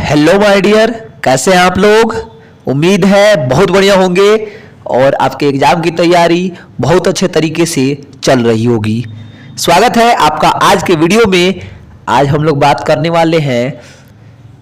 Hello my dear, कैसे हैं आप लोग। उम्मीद है बहुत बढ़िया होंगे और आपके एग्जाम की तैयारी बहुत अच्छे तरीके से चल रही होगी। स्वागत है आपका आज के वीडियो में। आज हम लोग बात करने वाले हैं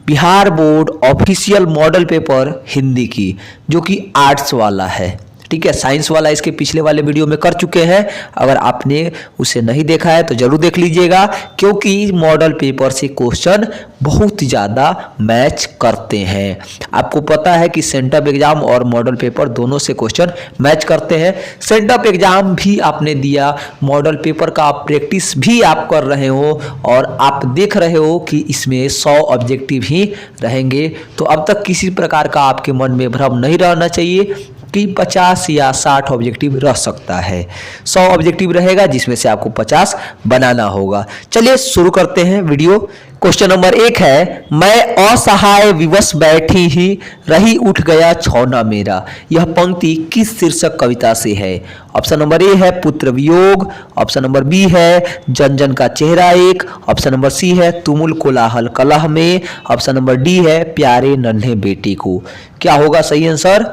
Bihar board official model paper Hindi की, जो कि आर्ट्स वाला है। ठीक है, साइंस वाला इसके पिछले वाले वीडियो में कर चुके हैं। अगर आपने उसे नहीं देखा है तो जरूर देख लीजिएगा, क्योंकि मॉडल पेपर से क्वेश्चन बहुत ज़्यादा मैच करते हैं। आपको पता है कि सेंटअप एग्जाम और मॉडल पेपर दोनों से क्वेश्चन मैच करते हैं। सेंटअप एग्जाम भी आपने दिया, मॉडल पेपर का आप प्रैक्टिस भी आप कर रहे हो और आप देख रहे हो कि इसमें 100 ऑब्जेक्टिव ही रहेंगे। तो अब तक किसी प्रकार का आपके मन में भ्रम नहीं रहना चाहिए कि 50 या 60 ऑब्जेक्टिव रह सकता है। 100 ऑब्जेक्टिव रहेगा, जिसमें से आपको 50 बनाना होगा। चलिए शुरू करते हैं वीडियो। क्वेश्चन नंबर 1 है, मैं असहाय विवश बैठी ही रही उठ गया छौना मेरा। यह पंक्ति किस शीर्षक कविता से है। ऑप्शन नंबर ए है पुत्र वियोग, ऑप्शन नंबर बी है जन जन का चेहरा एक, ऑप्शन नंबर सी है तुमुल कोलाहल कलह में, ऑप्शन नंबर डी है प्यारे नन्हे बेटे को। क्या होगा सही आंसर?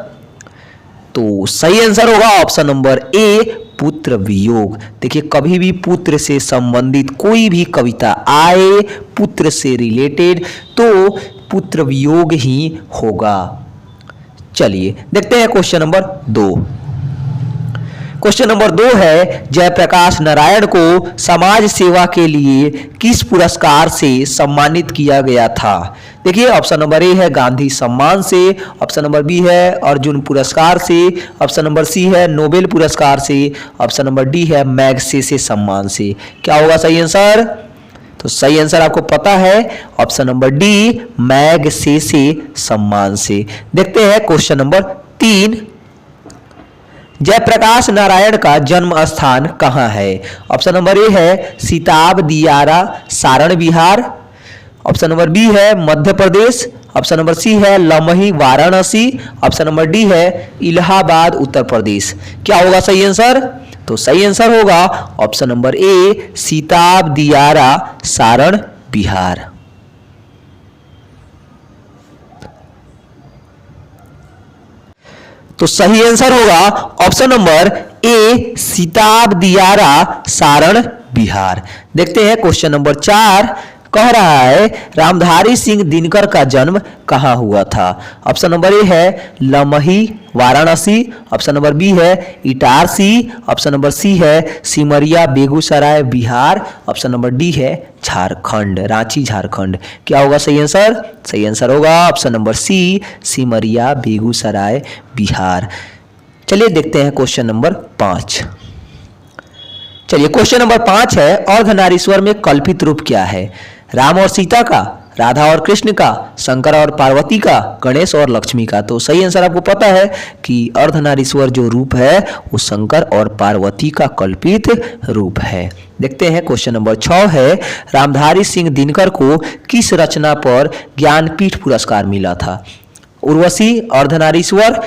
तो सही आंसर होगा ऑप्शन नंबर ए पुत्र वियोग। देखिए, कभी भी पुत्र से संबंधित कोई भी कविता आए, पुत्र से रिलेटेड, तो पुत्र वियोग ही होगा। चलिए देखते हैं क्वेश्चन नंबर 2। क्वेश्चन नंबर 2 है, जयप्रकाश नारायण को समाज सेवा के लिए किस पुरस्कार से सम्मानित किया गया था। देखिए, ऑप्शन नंबर ए है गांधी सम्मान से, ऑप्शन नंबर बी है अर्जुन पुरस्कार से, ऑप्शन नंबर सी है नोबेल पुरस्कार से, ऑप्शन नंबर डी है मैग्सेसे सम्मान से। क्या होगा सही आंसर? तो सही आंसर आपको पता है, ऑप्शन नंबर डी मैग्सेसे सम्मान से। देखते हैं क्वेश्चन नंबर 3। जयप्रकाश नारायण का जन्म स्थान कहाँ है। ऑप्शन नंबर ए है Sitab Diyara Saran Bihar, option number B है Madhya Pradesh, option number C है Lamhi Varanasi, option number D है इलाहाबाद उत्तर प्रदेश। क्या होगा सही आंसर? तो सही आंसर होगा ऑप्शन नंबर ए सिताब दियारा सारण बिहार। तो सही आंसर होगा ऑप्शन नंबर ए सिताब दियारा सारण बिहार। देखते हैं क्वेश्चन नंबर 4। कह रहा है रामधारी सिंह दिनकर का जन्म कहाँ हुआ था। ऑप्शन नंबर ए है Lamhi Varanasi, option number B है इटारसी, ऑप्शन नंबर सी है Simaria Begusarai Bihar, option number D है झारखंड रांची झारखंड। क्या होगा सही आंसर? सही आंसर होगा option number C Simaria Begusarai Bihar. चलिए देखते हैं क्वेश्चन नंबर 5। चलिए क्वेश्चन नंबर 5 है, अर्धनारीश्वर में कल्पित रूप क्या है। राम और सीता का, राधा और कृष्ण का, शंकर और पार्वती का, गणेश और लक्ष्मी का। तो सही आंसर आपको पता है कि अर्धनारीश्वर जो रूप है वो शंकर और पार्वती का कल्पित रूप है। देखते हैं क्वेश्चन नंबर 6 है, रामधारी सिंह दिनकर को किस रचना पर ज्ञानपीठ पुरस्कार मिला था। उर्वशी, अर्धनारीश्वर,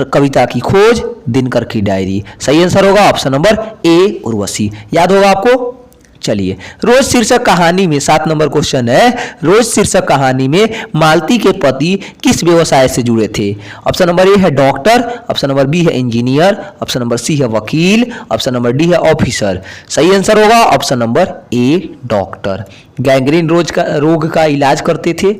कविता की खोज, दिनकर की डायरी। सही आंसर होगा ऑप्शन नंबर ए उर्वशी। याद होगा आपको। चलिए, रोज शीर्षक कहानी में 7 नंबर क्वेश्चन है, रोज शीर्षक कहानी में मालती के पति किस व्यवसाय से जुड़े थे। ऑप्शन नंबर ए है डॉक्टर, ऑप्शन नंबर बी है इंजीनियर, ऑप्शन नंबर सी है वकील, ऑप्शन नंबर डी है ऑफिसर। सही आंसर होगा ऑप्शन नंबर ए डॉक्टर। गैंग्रीन रोग का इलाज करते थे।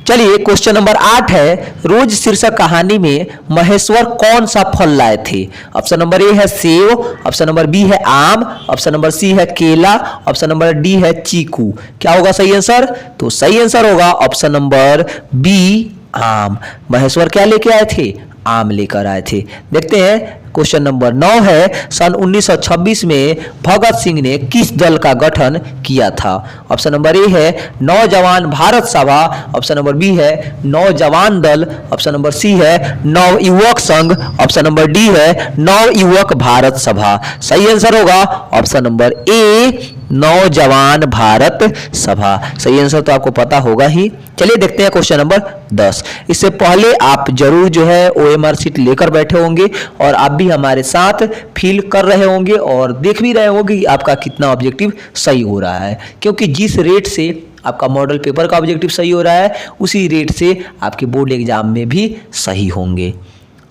चलिए क्वेश्चन नंबर 8 है, रोज शीर्षक कहानी में महेश्वर कौन सा फल लाए थे। ऑप्शन नंबर ए है सेब, ऑप्शन नंबर बी है आम, ऑप्शन नंबर सी है केला, ऑप्शन नंबर डी है चीकू। क्या होगा सही आंसर? तो सही आंसर होगा ऑप्शन नंबर बी आम। महेश्वर क्या लेके आए थे? आम लेकर आए थे। देखते हैं क्वेश्चन नंबर 9 है, सन 1926 में भगत सिंह ने किस दल का गठन किया था। ऑप्शन नंबर ए है नौजवान भारत सभा, ऑप्शन नंबर बी है नौजवान दल, ऑप्शन नंबर सी है नव युवक संघ, ऑप्शन नंबर डी है नव युवक भारत सभा। सही आंसर होगा ऑप्शन नंबर ए नौजवान भारत सभा। सही आंसर तो आपको पता होगा ही। चलिए देखते हैं क्वेश्चन नंबर 10। इससे पहले आप जरूर जो है OMR शीट लेकर बैठे होंगे और आप भी हमारे साथ फील कर रहे होंगे और देख भी रहे होंगे कि आपका कितना ऑब्जेक्टिव सही हो रहा है, क्योंकि जिस रेट से आपका मॉडल पेपर का ऑब्जेक्टिव सही हो रहा है, उसी रेट से आपके बोर्ड एग्जाम में भी सही होंगे।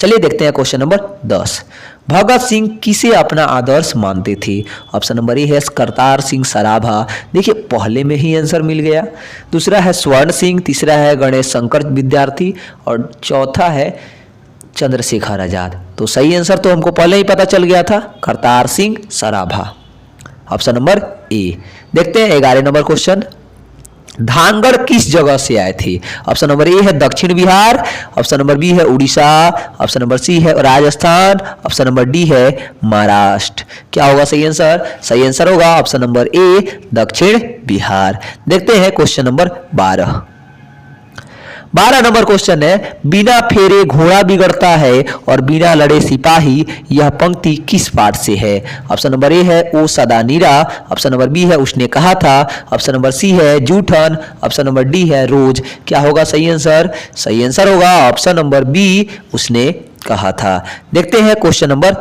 चलिए देखते हैं क्वेश्चन नंबर 10। भगत सिंह किसे अपना आदर्श मानते थे? ऑप्शन नंबर ए है करतार सिंह सराभा, देखिए पहले में ही आंसर मिल गया। दूसरा है स्वर्ण सिंह, तीसरा है गणेश शंकर विद्यार्थी और चौथा है चंद्रशेखर आजाद। तो सही आंसर तो हमको पहले ही पता चल गया था, करतार सिंह सराभा, ऑप्शन नंबर ए। देखते हैं 11 नंबर क्वेश्चन। धांगड़ किस जगह से आए थे? ऑप्शन नंबर ए है दक्षिण बिहार, ऑप्शन नंबर बी है उड़ीसा, ऑप्शन नंबर सी है राजस्थान, ऑप्शन नंबर डी है महाराष्ट्र। क्या होगा सही आंसर? सही आंसर होगा ऑप्शन नंबर ए दक्षिण बिहार। देखते हैं क्वेश्चन नंबर 12 नंबर क्वेश्चन है, बिना फेरे घोड़ा बिगड़ता है और बिना लड़े सिपाही, यह पंक्ति किस पाठ से है? ऑप्शन नंबर ए है ओ सदा नीरा, ऑप्शन नंबर बी है उसने कहा था, ऑप्शन नंबर सी है जूठन, ऑप्शन नंबर डी है रोज। क्या होगा सही आंसर? सही आंसर होगा ऑप्शन नंबर बी उसने कहा था। देखते हैं क्वेश्चन नंबर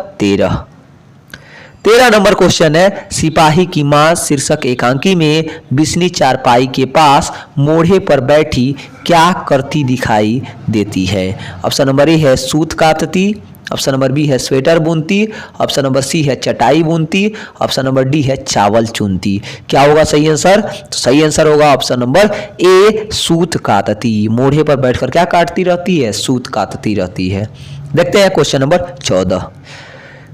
13 नंबर क्वेश्चन है, सिपाही की मां शीर्षक एकांकी में बिस्नी चारपाई के पास मोढ़े पर बैठी क्या करती दिखाई देती है? ऑप्शन नंबर ए है सूत कातती, ऑप्शन नंबर बी है स्वेटर बुनती, ऑप्शन नंबर सी है चटाई बुनती, ऑप्शन नंबर डी है चावल चुनती। क्या होगा सही आंसर? तो सही आंसर होगा ऑप्शन नंबर ए सूत कातती, मोढ़े पर बैठकर क्या काटती रहती है? सूत काटती रहती है। देखते हैं क्वेश्चन नंबर 14।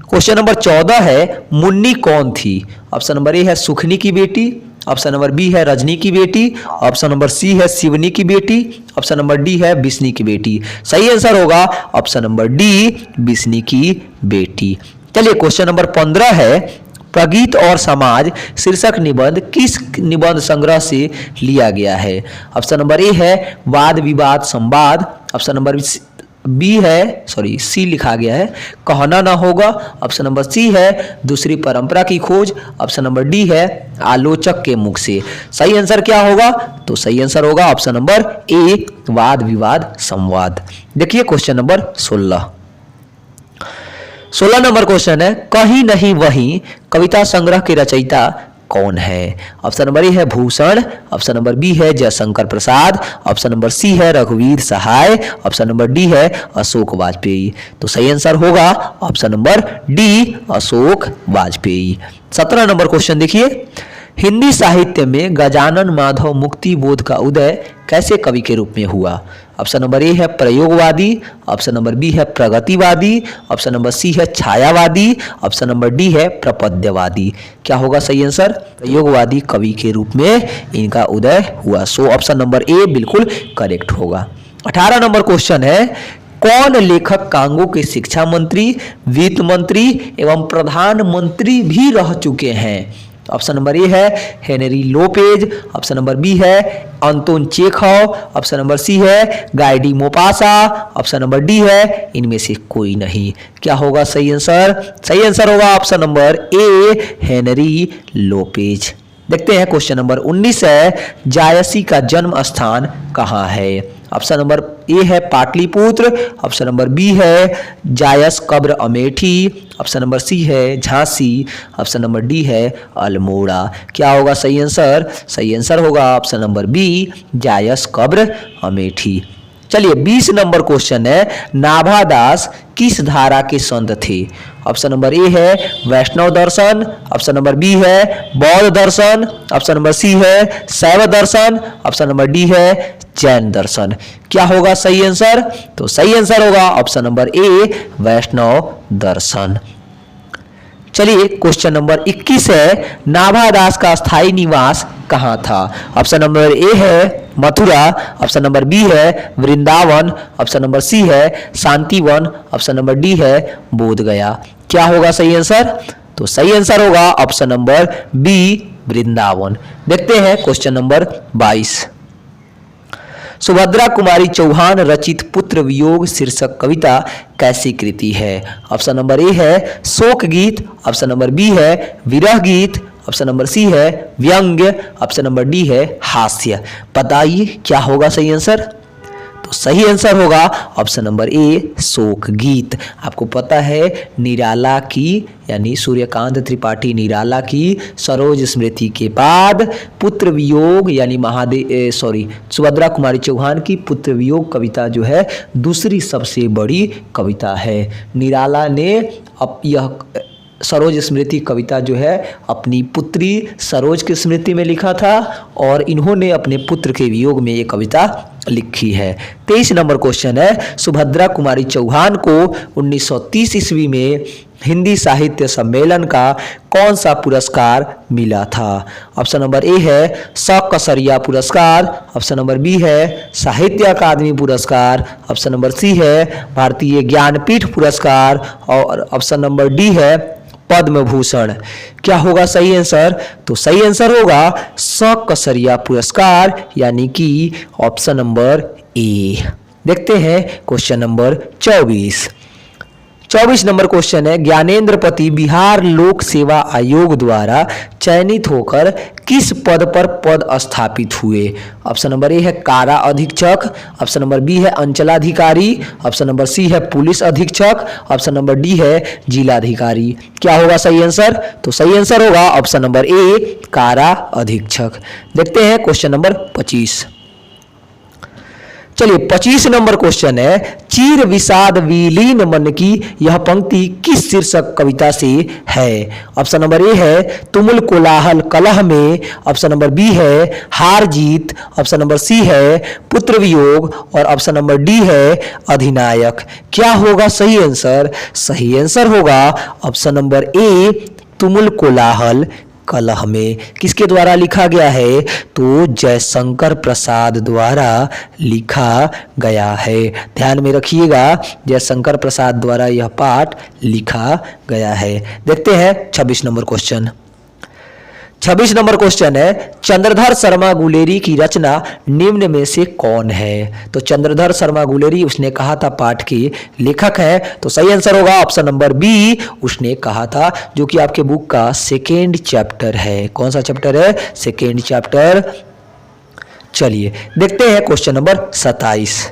क्वेश्चन नंबर 14 है, मुन्नी कौन थी? ऑप्शन नंबर ए है सुखनी की बेटी, ऑप्शन नंबर बी है रजनी की बेटी, ऑप्शन नंबर सी है शिवनी की बेटी, ऑप्शन नंबर डी है बिस्नी की बेटी। सही आंसर होगा ऑप्शन नंबर डी बिस्नी की बेटी। चलिए क्वेश्चन नंबर 15 है, प्रगीत और समाज शीर्षक निबंध किस निबंध संग्रह से लिया गया है? ऑप्शन नंबर ए है वाद विवाद संवाद, ऑप्शन नंबर सी लिखा गया है कहना ना होगा, ऑप्शन नंबर सी है दूसरी परंपरा की खोज, ऑप्शन नंबर डी है आलोचक के मुख से। सही आंसर क्या होगा? तो सही आंसर होगा ऑप्शन नंबर ए वाद विवाद संवाद। देखिए क्वेश्चन नंबर 16 नंबर क्वेश्चन है, कहीं नहीं वहीं कविता संग्रह के रचयिता कौन है? ऑप्शन नंबर ए है भूषण, ऑप्शन नंबर बी है Jaishankar Prasad, option number C है रघुवीर सहाय, ऑप्शन नंबर डी है अशोक वाजपेयी। तो सही आंसर होगा option number D Ashok Vajpayee. 17 number question देखिए, हिंदी साहित्य में गजानन माधव मुक्ति बोध का उदय कैसे कवि के रूप में हुआ? ऑप्शन नंबर ए है प्रयोगवादी, ऑप्शन नंबर बी है प्रगतिवादी, ऑप्शन नंबर सी है छायावादी, ऑप्शन नंबर डी है प्रपद्यवादी। क्या होगा सही आंसर? प्रयोगवादी कवि के रूप में इनका उदय हुआ। सो ऑप्शन नंबर ए बिल्कुल करेक्ट होगा। 18 नंबर क्वेश्चन है, कौन लेखक कांगो के शिक्षा मंत्री, वित्त मंत्री एवं प्रधानमंत्री भी रह चुके हैं? ऑप्शन नंबर ए है Henry Lopez, option number B है Anton Chekhov, option number C है Guy de Maupassant, option number D है इनमें से कोई नहीं। क्या होगा सही आंसर? सही आंसर होगा option number A Henry Lopez. देखते हैं क्वेश्चन नंबर 19 है, जायसी का जन्म स्थान कहाँ है? ऑप्शन नंबर ए है पाटलिपुत्र, ऑप्शन नंबर बी है जायस कब्र अमेठी, ऑप्शन नंबर सी है झांसी, ऑप्शन नंबर डी है अल्मोड़ा। क्या होगा सही आंसर? सही आंसर होगा ऑप्शन नंबर बी जायस कब्र अमेठी। चलिए 20 नंबर क्वेश्चन है, नाभादास किस धारा के संत थे? ऑप्शन नंबर ए है वैष्णव दर्शन, ऑप्शन नंबर बी है बौद्ध दर्शन, ऑप्शन नंबर सी है शैव दर्शन, ऑप्शन नंबर डी है जैन दर्शन। क्या होगा सही आंसर? तो सही आंसर होगा ऑप्शन नंबर ए वैष्णव दर्शन। चलिए क्वेश्चन नंबर 21 है, नाभादास का स्थायी निवास कहाँ था? ऑप्शन नंबर ए है मथुरा, ऑप्शन नंबर बी है वृंदावन, ऑप्शन नंबर सी है शांतिवन, ऑप्शन नंबर डी है बोधगया। क्या होगा सही आंसर? तो सही आंसर होगा ऑप्शन नंबर बी वृंदावन। देखते हैं क्वेश्चन नंबर 22। सुभद्रा कुमारी चौहान रचित पुत्र वियोग शीर्षक कविता कैसी कृति है? ऑप्शन नंबर ए है शोक गीत, ऑप्शन नंबर बी है विरह गीत, ऑप्शन नंबर सी है व्यंग्य, ऑप्शन नंबर डी है हास्य। बताइए क्या होगा सही आंसर? तो सही आंसर होगा ऑप्शन नंबर ए शोक गीत। आपको पता है निराला की यानी सूर्यकांत त्रिपाठी निराला की सरोज स्मृति के बाद पुत्र वियोग यानी सुभद्रा कुमारी चौहान की पुत्र वियोग कविता जो है दूसरी सबसे बड़ी कविता है। निराला ने अब यह सरोज स्मृति कविता जो है अपनी पुत्री सरोज की स्मृति में लिखा था और इन्होंने अपने पुत्र के वियोग में ये कविता लिखी है। 23 नंबर क्वेश्चन है सुभद्रा कुमारी चौहान को 1930 ईस्वी में हिंदी साहित्य सम्मेलन का कौन सा पुरस्कार मिला था? ऑप्शन नंबर ए है सकसरिया पुरस्कार, ऑप्शन नंबर बी है साहित्य अकादमी पुरस्कार, ऑप्शन नंबर सी है भारतीय ज्ञानपीठ पुरस्कार और ऑप्शन नंबर डी है पद्म भूषण। क्या होगा सही आंसर? तो सही आंसर होगा सकसरिया पुरस्कार यानी कि ऑप्शन नंबर ए। देखते हैं क्वेश्चन नंबर 24 नंबर क्वेश्चन है ज्ञानेंद्रपति बिहार लोक सेवा आयोग द्वारा चयनित होकर किस पद पर पद स्थापित हुए? ऑप्शन नंबर ए है कारा अधीक्षक, ऑप्शन नंबर बी है अंचलाधिकारी, ऑप्शन नंबर सी है पुलिस अधीक्षक, ऑप्शन नंबर डी है जिलाधिकारी। क्या होगा सही आंसर? तो सही आंसर होगा ऑप्शन नंबर ए कारा अधीक्षक। देखते हैं क्वेश्चन नंबर 25। चलिए 25 नंबर क्वेश्चन है चीर विषाद विलीन मन की यह पंक्ति किस शीर्षक कविता से है? ऑप्शन नंबर ए है तुमुल कोलाहल कलह में, ऑप्शन नंबर बी है हार जीत, ऑप्शन नंबर सी है पुत्र वियोग और ऑप्शन नंबर डी है अधिनायक। क्या होगा सही आंसर? सही आंसर होगा ऑप्शन नंबर ए तुमुल कोलाहल कलह में। किसके द्वारा लिखा गया है? तो जयशंकर प्रसाद द्वारा लिखा गया है। ध्यान में रखिएगा जयशंकर प्रसाद द्वारा यह पाठ लिखा गया है। देखते हैं 26 नंबर क्वेश्चन। 26 नंबर क्वेश्चन है चंद्रधर शर्मा गुलेरी की रचना निम्न में से कौन है? तो चंद्रधर शर्मा गुलेरी उसने कहा था पाठ के लेखक है, तो सही आंसर होगा ऑप्शन नंबर बी उसने कहा था, जो कि आपके बुक का सेकेंड चैप्टर है। कौन सा चैप्टर है? Second chapter. चलिए देखते हैं क्वेश्चन नंबर 27।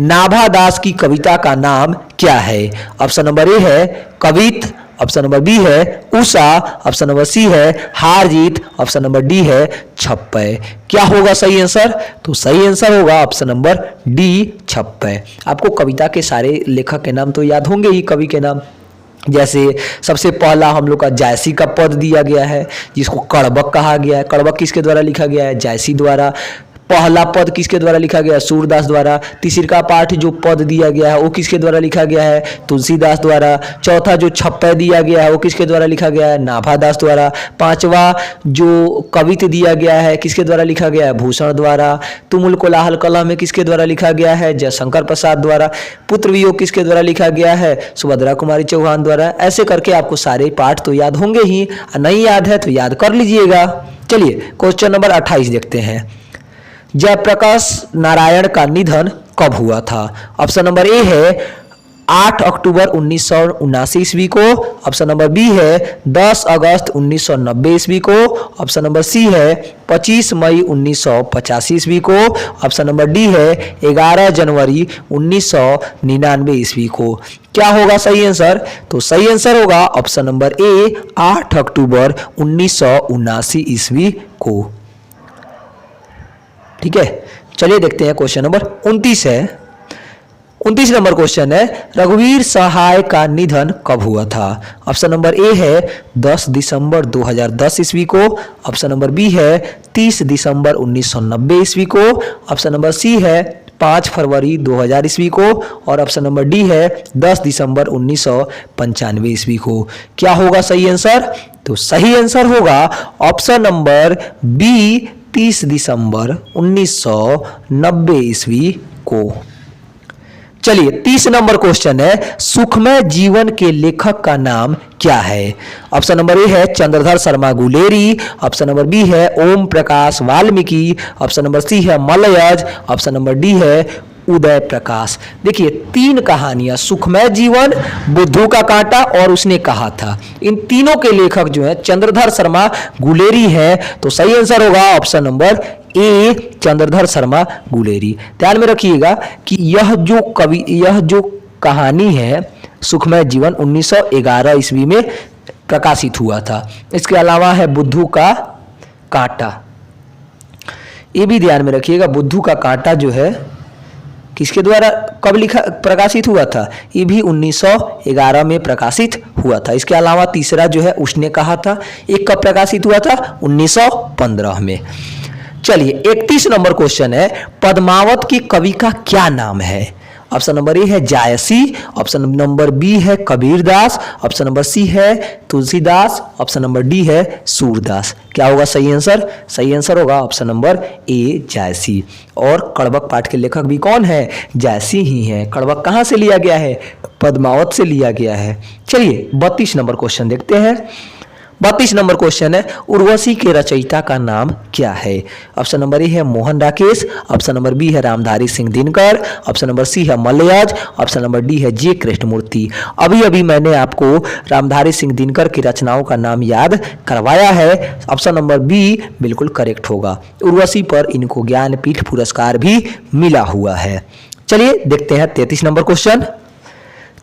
नाभा दास की कविता का नाम क्या है? ऑप्शन नंबर ए है कवित, ऑप्शन नंबर बी है उषा, ऑप्शन नंबर सी है हार जीत, ऑप्शन नंबर डी है छप्पय। क्या होगा सही आंसर? तो सही आंसर होगा ऑप्शन नंबर डी छप्पय। आपको कविता के सारे लेखक के नाम तो याद होंगे ही, कवि के नाम। जैसे सबसे पहला हम लोग का जायसी का पद दिया गया है जिसको कड़बक कहा गया है। कड़बक किसके द्वारा लिखा गया है? जायसी द्वारा। पहला पद किसके द्वारा लिखा गया है? सूरदास द्वारा। तीसरा पाठ जो पद दिया गया है वो किसके द्वारा लिखा गया है? तुलसीदास द्वारा। चौथा जो छप्पय दिया गया है वो किसके द्वारा लिखा गया है? नाभादास द्वारा। पांचवा जो कवित दिया गया है किसके द्वारा लिखा गया है? भूषण द्वारा। तुमुल कोलाहल कलह में किसके द्वारा लिखा गया है? जयशंकर प्रसाद द्वारा। पुत्र वियोग किसके द्वारा लिखा गया है? सुभद्रा कुमारी चौहान द्वारा। ऐसे करके आपको सारे पाठ तो याद होंगे ही, नहीं याद है तो याद कर लीजिएगा। चलिए क्वेश्चन नंबर 28 देखते हैं। जयप्रकाश नारायण का निधन कब हुआ था? ऑप्शन नंबर ए है 8 अक्टूबर 1979 ईस्वी को, ऑप्शन नंबर बी है 10 अगस्त 1990 ईस्वी को, ऑप्शन नंबर सी है 25 मई 1985 ईस्वी को, ऑप्शन नंबर डी है 11 जनवरी 1999 ईस्वी को। क्या होगा सही आंसर? तो सही आंसर होगा ऑप्शन नंबर ए 8 अक्टूबर 1979 ईस्वी को। ठीक है, चलिए देखते हैं क्वेश्चन नंबर 29 है। 29 नंबर क्वेश्चन है रघुवीर सहाय का निधन कब हुआ था? ऑप्शन नंबर ए है 10 दिसंबर 2010 ईस्वी को, ऑप्शन नंबर बी है 30 दिसंबर 1990 ईस्वी को, ऑप्शन नंबर सी है 5 फरवरी 2000 ईस्वी को और ऑप्शन नंबर डी है 10 दिसंबर 1995 ईस्वी को। क्या होगा सही आंसर? तो सही आंसर होगा ऑप्शन नंबर बी 30 दिसंबर 1990 ईस्वी को। चलिए 30 नंबर क्वेश्चन है सुखमय जीवन के लेखक का नाम क्या है? ऑप्शन नंबर ए है Chandradhar Sharma Guleri, option number B है Om Prakash Valmiki, option number C है मलयज, ऑप्शन नंबर डी है उदय प्रकाश। देखिए 3 कहानियां, सुखमय जीवन, बुद्धू का कांटा और उसने कहा था, इन तीनों के लेखक जो है चंद्रधर शर्मा गुलेरी है। तो सही आंसर होगा ऑप्शन नंबर ए, चंद्रधर शर्मा गुलेरी। ध्यान में रखिएगा कि यह जो कहानी है सुखमय जीवन 1911 ईस्वी में प्रकाशित हुआ था। इसके अलावा है बुद्धू का कांटा, ये भी ध्यान में रखिएगा। बुद्धू का कांटा जो है किसके द्वारा कब प्रकाशित हुआ था? ये भी 1911 में प्रकाशित हुआ था। इसके अलावा तीसरा जो है उसने कहा था, एक कब प्रकाशित हुआ था? 1915 में। चलिए 31 नंबर क्वेश्चन है, पद्मावत की कवि का क्या नाम है? ऑप्शन नंबर ए है जायसी, ऑप्शन नंबर बी है कबीरदास, ऑप्शन नंबर सी है तुलसीदास, ऑप्शन नंबर डी है सूरदास। क्या होगा सही आंसर? सही आंसर होगा ऑप्शन नंबर ए, जायसी। और कड़बक पाठ के लेखक भी कौन है? जायसी ही है। कड़बक कहाँ से लिया गया है? पद्मावत से लिया गया है। चलिए 32 नंबर क्वेश्चन देखते हैं। 32 नंबर क्वेश्चन है, उर्वशी के रचयिता का नाम क्या है? ऑप्शन नंबर ए है Mohan Rakesh, option number B है Ramdhari Singh Dinkar, option number C है मलयाज, ऑप्शन नंबर डी है जे कृष्णमूर्ति। अभी अभी मैंने आपको रामधारी सिंह दिनकर की रचनाओं का नाम याद करवाया है। ऑप्शन नंबर बी बिल्कुल करेक्ट होगा। उर्वशी पर इनको ज्ञानपीठ पुरस्कार भी मिला हुआ है। चलिए देखते हैं 33 नंबर क्वेश्चन,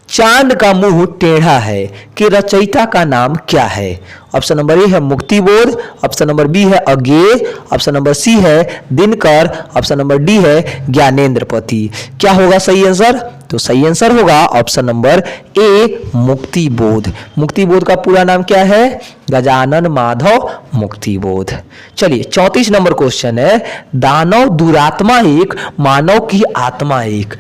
चांद का मुंह टेढ़ा है कि रचयिता का नाम क्या है? ऑप्शन नंबर ए है मुक्तिबोध, ऑप्शन नंबर बी है अज्ञेय, ऑप्शन नंबर सी है दिनकर, ऑप्शन नंबर डी है ज्ञानेंद्रपति। क्या होगा सही आंसर? तो सही आंसर होगा ऑप्शन नंबर ए, मुक्तिबोध। मुक्तिबोध का पूरा नाम क्या है? गजानन माधव मुक्तिबोध। चलिए 34 नंबर क्वेश्चन है, दानव दुरात्मा एक, मानव की आत्मा एक।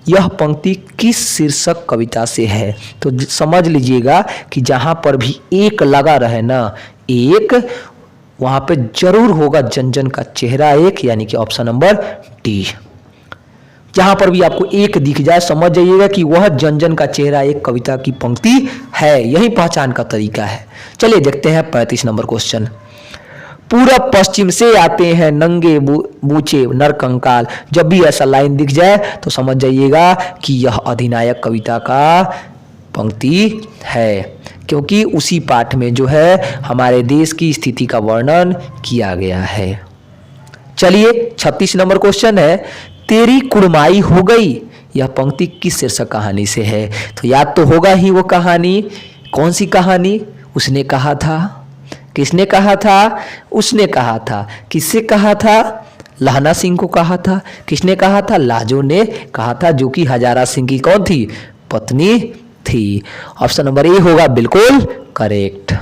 यह पंक्ति किस शीर्षक कविता से है? तो समझ लीजिएगा कि जहां पर भी एक लगा रहे ना, एक, वहां पे जरूर होगा जन जन का चेहरा एक, यानी कि ऑप्शन नंबर डी। जहां पर भी आपको एक दिख जाए समझ जाइएगा कि वह जन जन का चेहरा एक कविता की पंक्ति है। यही पहचान का तरीका है। चलिए देखते हैं 35 नंबर क्वेश्चन, पूरब पश्चिम से आते हैं नंगे बूचे नर कंकाल। जब भी ऐसा लाइन दिख जाए तो समझ जाइएगा कि यह अधिनायक कविता का पंक्ति है, क्योंकि उसी पाठ में जो है हमारे देश की स्थिति का वर्णन किया गया है। चलिए 36 नंबर क्वेश्चन है, तेरी कुड़माई हो गई। यह पंक्ति किस शीर्षक कहानी से है? तो याद तो होगा ही वो कहानी। कौन सी कहानी? उसने कहा था। किसने कहा था? उसने कहा था। किससे कहा था? लहना सिंह को कहा था। किसने कहा था? लाजो ने कहा था, जो कि हजारा सिंह की कौन थी? पत्नी थी। ऑप्शन नंबर ए होगा बिल्कुल करेक्ट।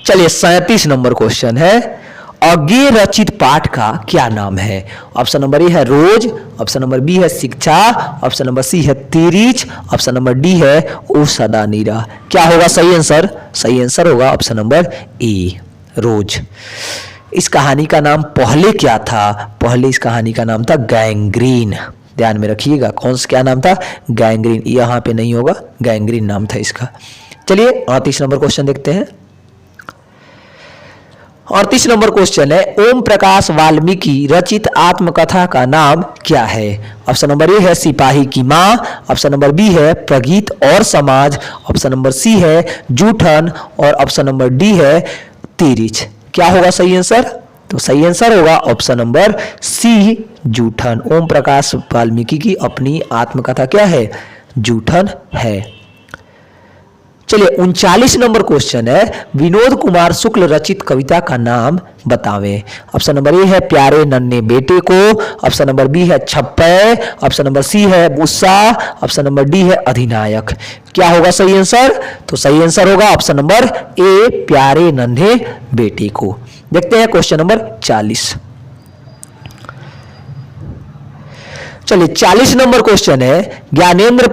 चलिए 37 नंबर क्वेश्चन है, अज्ञेय रचित पाठ का क्या नाम है? ऑप्शन नंबर ए है रोज, ऑप्शन नंबर बी है शिक्षा, ऑप्शन नंबर सी है तिरिच, ऑप्शन नंबर डी है ओ सदा नीरा। क्या होगा सही आंसर? सही आंसर होगा ऑप्शन नंबर ए, रोज। इस कहानी का नाम पहले क्या था? पहले इस कहानी का नाम था गैंग्रीन। ध्यान में रखिएगा, कौन सा क्या नाम था? गैंग्रीन। यहाँ पे नहीं होगा, गैंग्रीन नाम था इसका। चलिए 38 नंबर क्वेश्चन देखते हैं। 38 नंबर क्वेश्चन है, ओम प्रकाश वाल्मीकि रचित आत्मकथा का नाम क्या है? ऑप्शन नंबर ए है सिपाही की मां, ऑप्शन नंबर बी है प्रगीत और समाज, ऑप्शन नंबर सी है जूठन और ऑप्शन नंबर डी है तिरिच। क्या होगा सही आंसर? तो सही आंसर होगा ऑप्शन नंबर सी, जूठन। ओम प्रकाश वाल्मीकि की अपनी आत्मकथा क्या है? जूठन है। चलिए 39 नंबर क्वेश्चन है, विनोद कुमार शुक्ल रचित कविता का नाम बतावें। ऑप्शन नंबर ए है प्यारे नन्हे बेटे को, ऑप्शन नंबर बी है छप्पे, ऑप्शन नंबर सी है गुस्सा, ऑप्शन नंबर डी है अधिनायक। क्या होगा सही आंसर? तो सही आंसर होगा ऑप्शन नंबर ए, प्यारे नन्हे बेटे को। देखते हैं क्वेश्चन नंबर 40। चलिए 40 नंबर क्वेश्चन है, ज्ञानेंद्र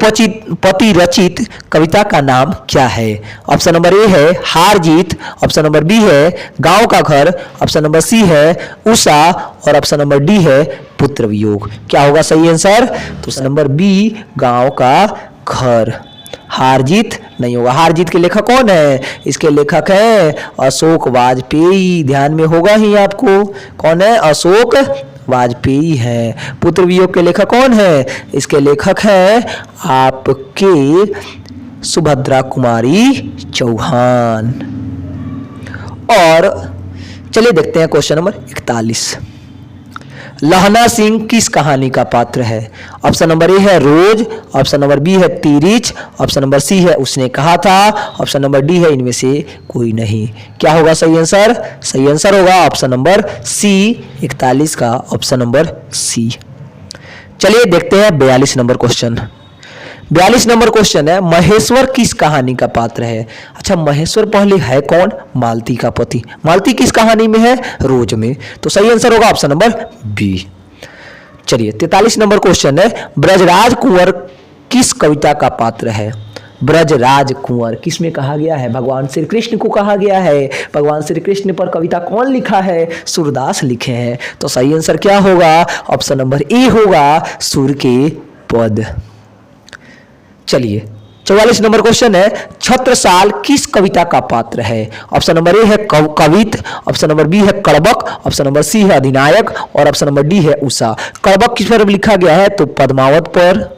पति रचित कविता का नाम क्या है? ऑप्शन नंबर ए है हार जीत, ऑप्शन नंबर बी है गांव का घर, ऑप्शन नंबर सी है उषा और ऑप्शन नंबर डी है पुत्र वियोग। क्या होगा सही आंसर? तो ऑप्शन नंबर बी, गांव का घर। हार जीत नहीं होगा। हार जीत के लेखक कौन है? इसके लेखक है अशोक वाजपेयी। ध्यान में होगा ही आपको, कौन है? अशोक वाजपेयी हैं। पुत्र वियोग के लेखक कौन है? इसके लेखक है आपके सुभद्रा कुमारी चौहान। और चलिए देखते हैं क्वेश्चन नंबर 41। लहना सिंह किस कहानी का पात्र है? ऑप्शन नंबर ए है रोज, ऑप्शन नंबर बी है तिरिच, ऑप्शन नंबर सी है उसने कहा था, ऑप्शन नंबर डी है इनमें से कोई नहीं। क्या होगा सही आंसर? सही आंसर होगा ऑप्शन नंबर सी, 41 का ऑप्शन नंबर सी। चलिए देखते हैं 42 नंबर क्वेश्चन। 42 नंबर क्वेश्चन है, महेश्वर किस कहानी का पात्र है? अच्छा, महेश्वर पहले है कौन? मालती का पति। मालती किस कहानी में है? रोज में। तो सही आंसर होगा ऑप्शन नंबर बी। चलिए 43 नंबर क्वेश्चन है, ब्रजराज कुंवर किस कविता का पात्र है? ब्रजराज कुंवर किस में कहा गया है? भगवान श्री कृष्ण को कहा गया है। भगवान श्री कृष्ण पर कविता कौन लिखा है? सूरदास लिखे हैं। तो सही आंसर क्या होगा? ऑप्शन नंबर ए होगा, सूर के पद। चलिए 44 नंबर क्वेश्चन है, छत्रसाल किस कविता का पात्र है? ऑप्शन नंबर ए है कवित, ऑप्शन नंबर बी है कड़बक, ऑप्शन नंबर सी है अधिनायक और ऑप्शन नंबर डी है उषा। कड़बक किस पर लिखा गया है? तो पद्मावत पर,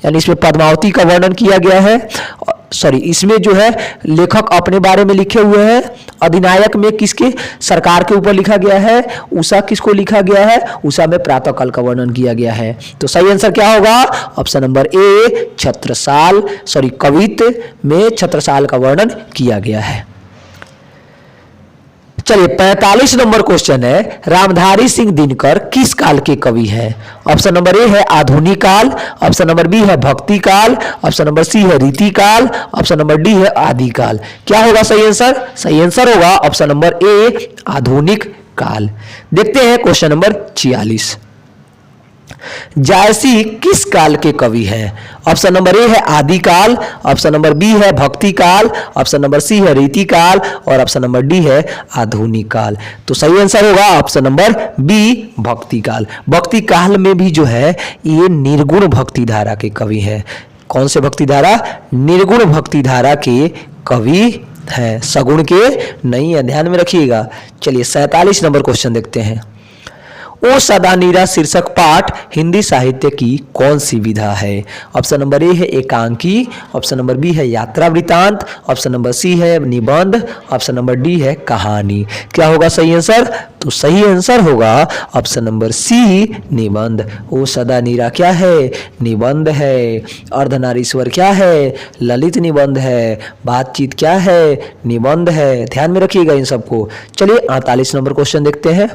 यानी इसमें पद्मावती का वर्णन किया गया है। सॉरी, इसमें जो है लेखक अपने बारे में लिखे हुए हैं। अधिनायक में किसके? सरकार के ऊपर लिखा गया है। उषा किसको लिखा गया है? उषा में प्रातः काल का वर्णन किया गया है। तो सही आंसर क्या होगा? Option number A, Chhatrasal, sorry कवित में छत्रसाल का वर्णन किया गया है। चलिए 45 नंबर क्वेश्चन है, रामधारी सिंह दिनकर किस काल के कवि हैं? ऑप्शन नंबर ए है आधुनिक काल, ऑप्शन नंबर बी है भक्ति काल, ऑप्शन नंबर सी है रीति काल, ऑप्शन नंबर डी है आदि काल। क्या होगा सही आंसर? सही आंसर होगा ऑप्शन नंबर ए, आधुनिक काल। देखते हैं क्वेश्चन नंबर 46। जायसी किस काल के कवि हैं? ऑप्शन नंबर ए है आदिकाल, ऑप्शन नंबर बी है भक्ति काल, ऑप्शन नंबर सी है रीति काल और ऑप्शन नंबर डी है आधुनिक काल। तो सही आंसर होगा ऑप्शन नंबर बी, भक्ति काल। भक्ति काल में भी जो है ये निर्गुण भक्ति धारा के कवि हैं। कौन से भक्ति धारा? निर्गुण भक्ति धारा के कवि हैं, सगुण के नहीं है, ध्यान में रखिएगा। चलिए 47 नंबर क्वेश्चन देखते हैं। ओ सदा नीरा शीर्षक पाठ हिंदी साहित्य की कौन सी विधा है? ऑप्शन नंबर ए है एकांकी, ऑप्शन नंबर बी है यात्रा वृतांत, ऑप्शन नंबर सी है निबंध, ऑप्शन नंबर डी है कहानी। क्या होगा सही आंसर? तो सही आंसर होगा ऑप्शन नंबर सी, निबंध। ओ सदा नीरा क्या है? निबंध है। अर्धनारीश्वर क्या है? ललित निबंध है। बातचीत क्या है? निबंध है। ध्यान में रखिएगा इन सबको। चलिए 48 नंबर क्वेश्चन देखते हैं।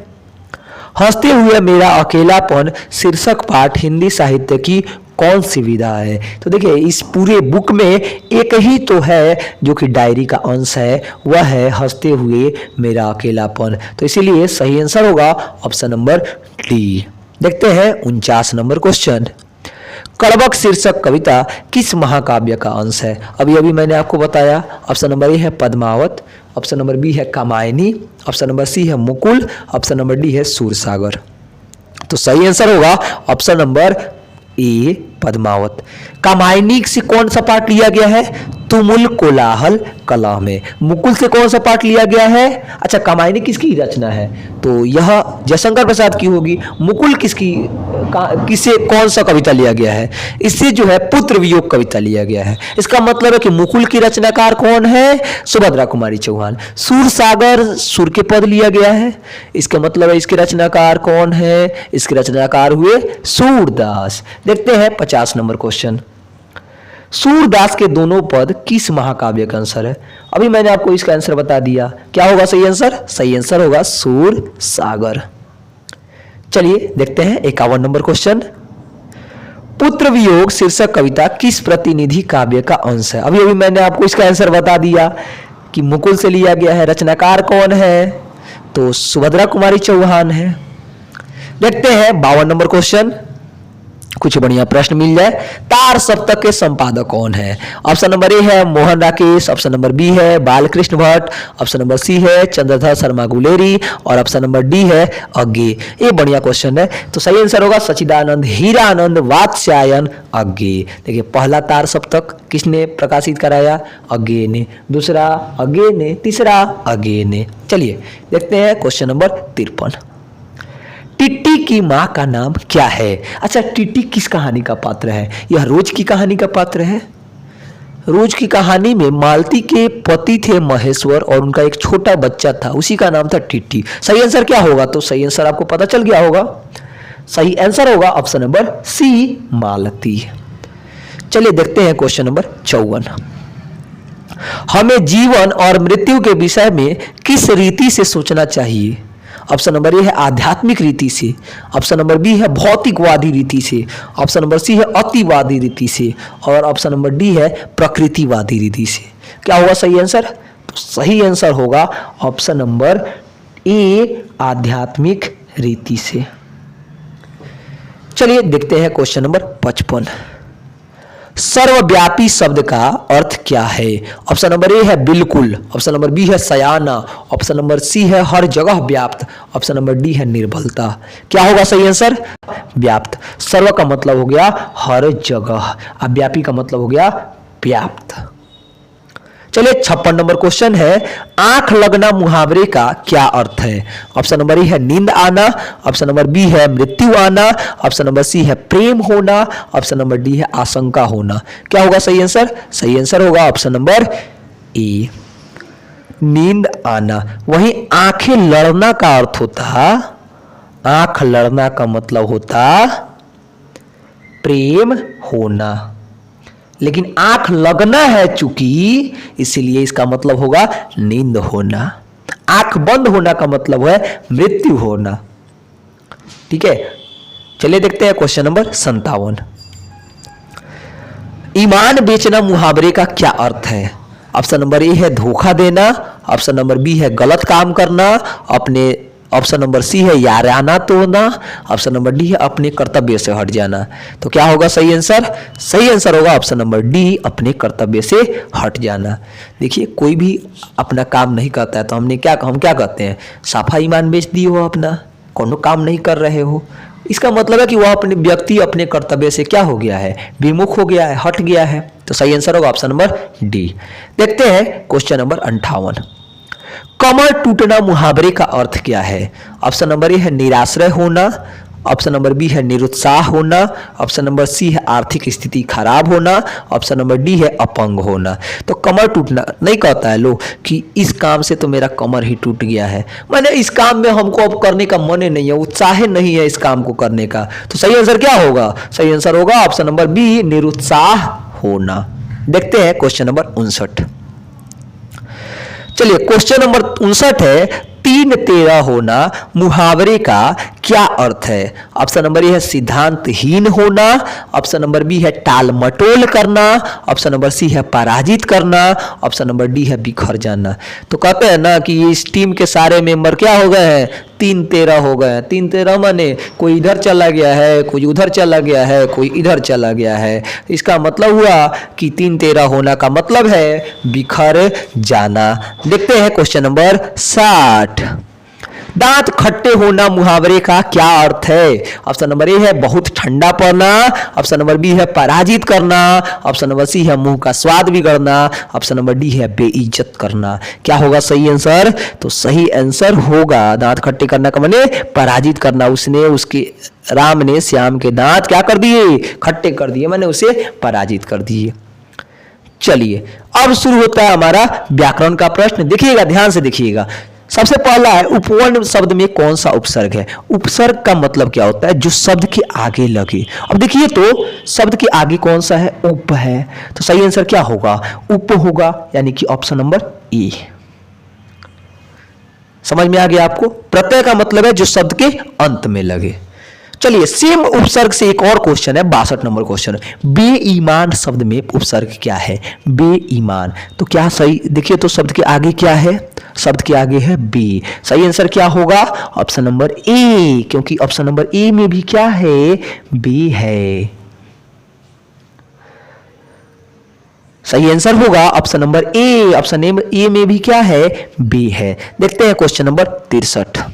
हंसते हुए मेरा अकेलापन शीर्षक पाठ हिंदी साहित्य की कौन सी विधा है? तो देखिए इस पूरे बुक में एक ही तो है जो कि डायरी का अंश है, वह है हंसते हुए मेरा अकेलापन। तो इसीलिए सही आंसर होगा ऑप्शन नंबर डी। देखते हैं 49 नंबर क्वेश्चन। कड़बक शीर्षक कविता किस महाकाव्य का अंश है? अभी मैंने आपको बताया। ऑप्शन नंबर ए है पद्मावत, ऑप्शन नंबर बी है कामायनी, ऑप्शन नंबर सी है मुकुल, ऑप्शन नंबर डी है सूरसागर। तो सही आंसर होगा option number A, Padmavat. Kamayani से कौन सा पाठ लिया गया है? तुमुल कोलाहल कला में। मुकुल से कौन सा पाठ लिया गया है? अच्छा, कामायनी किसकी रचना है? तो यह जयशंकर प्रसाद की होगी। मुकुल किससे कौन सा कविता लिया गया है? इससे जो है पुत्र वियोग कविता लिया गया है। इसका मतलब है कि मुकुल की रचनाकार कौन है? सुभद्रा कुमारी चौहान। सूरसागर सुर के पद लिया गया है। इसका मतलब है इसके रचनाकार कौन है? इसके रचनाकार हुए सूरदास। देखते हैं 50 नंबर क्वेश्चन। सूरदास के दोनों पद किस महाकाव्य का आंसर है? अभी मैंने आपको इसका आंसर बता दिया। क्या होगा सही आंसर? सही आंसर होगा सूरसागर। चलिए देखते हैं 51 नंबर क्वेश्चन। पुत्र वियोग शीर्षक कविता किस प्रतिनिधि काव्य का अंश है? अभी मैंने आपको इसका आंसर बता दिया कि मुकुल से लिया गया है। रचनाकार कौन है? तो सुभद्रा कुमारी चौहान है। देखते हैं 52 नंबर क्वेश्चन। कुछ बढ़िया प्रश्न मिल जाए। तार सप्तक के संपादक कौन है? ऑप्शन नंबर ए है Mohan Rakesh, option number B है Balkrishna Bhatt, option number C है चंद्रधर शर्मा गुलेरी और ऑप्शन नंबर डी है अज्ञे। ये बढ़िया क्वेश्चन है। तो सही आंसर होगा सचिदानंद हीरानंद वात्स्यायन अज्ञे। देखिए पहला तार सप्तक किसने प्रकाशित कराया? अज्ञे ने। दूसरा अज्ञे ने, तीसरा अज्ञे ने। चलिए देखते हैं क्वेश्चन नंबर 53। टिट्टी की माँ का नाम क्या है? अच्छा, टिट्टी किस कहानी का पात्र है? यह रोज की कहानी का पात्र है। रोज की कहानी में मालती के पति थे महेश्वर और उनका एक छोटा बच्चा था, उसी का नाम था टिट्टी। सही आंसर क्या होगा? तो सही आंसर आपको पता चल गया होगा। सही आंसर होगा ऑप्शन नंबर सी, मालती। चलिए देखते हैं क्वेश्चन नंबर 54। हमें जीवन और मृत्यु के विषय में किस रीति से सोचना चाहिए? ऑप्शन नंबर ए है आध्यात्मिक रीति से, ऑप्शन नंबर बी है भौतिकवादी रीति से, ऑप्शन नंबर सी है अतिवादी रीति से, और ऑप्शन नंबर डी है प्रकृतिवादी रीति से। क्या होगा सही आंसर? तो सही आंसर होगा ऑप्शन नंबर ए, आध्यात्मिक रीति से। चलिए देखते हैं क्वेश्चन नंबर 55। सर्वव्यापी शब्द का अर्थ क्या है? ऑप्शन नंबर ए है बिल्कुल, ऑप्शन नंबर बी है सयाना, ऑप्शन नंबर सी है हर जगह व्याप्त, ऑप्शन नंबर डी है निर्बलता। क्या होगा सही आंसर? व्याप्त। सर्व का मतलब हो गया हर जगह, अब व्यापी का मतलब हो गया व्याप्त। चलिए 56 नंबर क्वेश्चन है, आंख लगना मुहावरे का क्या अर्थ है? ऑप्शन नंबर ए है नींद आना, ऑप्शन नंबर बी है मृत्यु आना, ऑप्शन नंबर सी है प्रेम होना, ऑप्शन नंबर डी है आशंका होना। क्या होगा सही आंसर? सही आंसर होगा ऑप्शन नंबर ए, नींद आना। वहीं आंखें लड़ना का अर्थ होता, आंख लड़ना का मतलब होता प्रेम होना, लेकिन आंख लगना है चूंकि, इसीलिए इसका मतलब होगा नींद होना। आंख बंद होना का मतलब है मृत्यु होना। ठीक है, चलिए देखते हैं क्वेश्चन नंबर 57। ईमान बेचना मुहावरे का क्या अर्थ है? ऑप्शन नंबर ए है धोखा देना, ऑप्शन नंबर बी है गलत काम करना, ऑप्शन नंबर सी है याराना तोड़ना, ऑप्शन नंबर डी है अपने कर्तव्य से हट जाना। तो क्या होगा सही आंसर? सही आंसर होगा ऑप्शन नंबर डी, अपने कर्तव्य से हट जाना। देखिए, कोई भी अपना काम नहीं करता है तो हम क्या कहते हैं? साफा ईमान बेच दिए हो, अपना कोनो काम नहीं कर रहे हो। इसका मतलब है कि वह अपने व्यक्ति अपने कर्तव्य से क्या हो गया है? विमुख हो गया है, हट गया है। तो सही आंसर होगा ऑप्शन नंबर डी। देखते हैं क्वेश्चन नंबर 58। कमर टूटना मुहावरे का अर्थ क्या है? ऑप्शन नंबर ए है निराश्रय होना, ऑप्शन नंबर बी है निरुत्साह होना, ऑप्शन नंबर सी है आर्थिक स्थिति खराब होना, ऑप्शन नंबर डी है अपंग होना। तो कमर टूटना नहीं कहता है लोग कि इस काम से तो मेरा कमर ही टूट गया है, मैंने इस काम में हमको अब करने का मन ही नहीं है, उत्साह नहीं है इस काम को करने का। तो सही आंसर क्या होगा? सही आंसर होगा ऑप्शन नंबर बी, निरुत्साह होना। देखते हैं क्वेश्चन नंबर 59। चलिए क्वेश्चन नंबर 59 है, 3-13 होना मुहावरे का क्या अर्थ है? ऑप्शन नंबर ए है सिद्धांतहीन होना, ऑप्शन नंबर बी है टाल मटोल करना, ऑप्शन नंबर सी है पराजित करना, ऑप्शन नंबर डी है बिखर जाना। तो कहते हैं ना कि इस टीम के सारे मेंबर क्या हो गए हैं? 3-13 हो गए हैं। 3-13 माने कोई इधर चला गया है, कोई उधर चला गया है, कोई इधर चला गया है। इसका मतलब हुआ कि 3-13 होना का मतलब है बिखर जाना। देखते हैं क्वेश्चन नंबर 60। दांत खट्टे होना मुहावरे का क्या अर्थ है? ऑप्शन नंबर ए है बहुत ठंडा पड़ना, ऑप्शन नंबर बी है पराजित करना, ऑप्शन नंबर सी है मुंह का स्वाद बिगड़ना, ऑप्शन नंबर डी है बेइज्जत करना। क्या होगा सही आंसर? तो सही आंसर होगा दांत खट्टे करना का माने पराजित करना। उसने उसके राम ने श्याम के दांत क्या कर दिए? खट्टे कर दिए, माने उसे पराजित कर दिए। चलिए अब शुरू होता है हमारा व्याकरण का प्रश्न। देखिएगा, ध्यान से देखिएगा। सबसे पहला है उपवर्ण शब्द में कौन सा उपसर्ग है? उपसर्ग का मतलब क्या होता है? जो शब्द के आगे लगे। अब देखिए तो शब्द के आगे कौन सा है? उप है। तो सही आंसर क्या होगा? उप होगा, यानी कि ऑप्शन नंबर ए। समझ में आ गया आपको? प्रत्यय का मतलब है जो शब्द के अंत में लगे। चलिए सेम उपसर्ग से एक और क्वेश्चन है, 62 नंबर क्वेश्चन। बेईमान शब्द में उपसर्ग क्या है? बेईमान। तो क्या सही? देखिए तो शब्द के आगे क्या है? शब्द के आगे है बी। सही आंसर क्या होगा? ऑप्शन नंबर ए, क्योंकि ऑप्शन नंबर ए में भी क्या है? बी है। सही आंसर होगा option number A. Option A में भी क्या है? बी है। देखते हैं क्वेश्चन नंबर 63।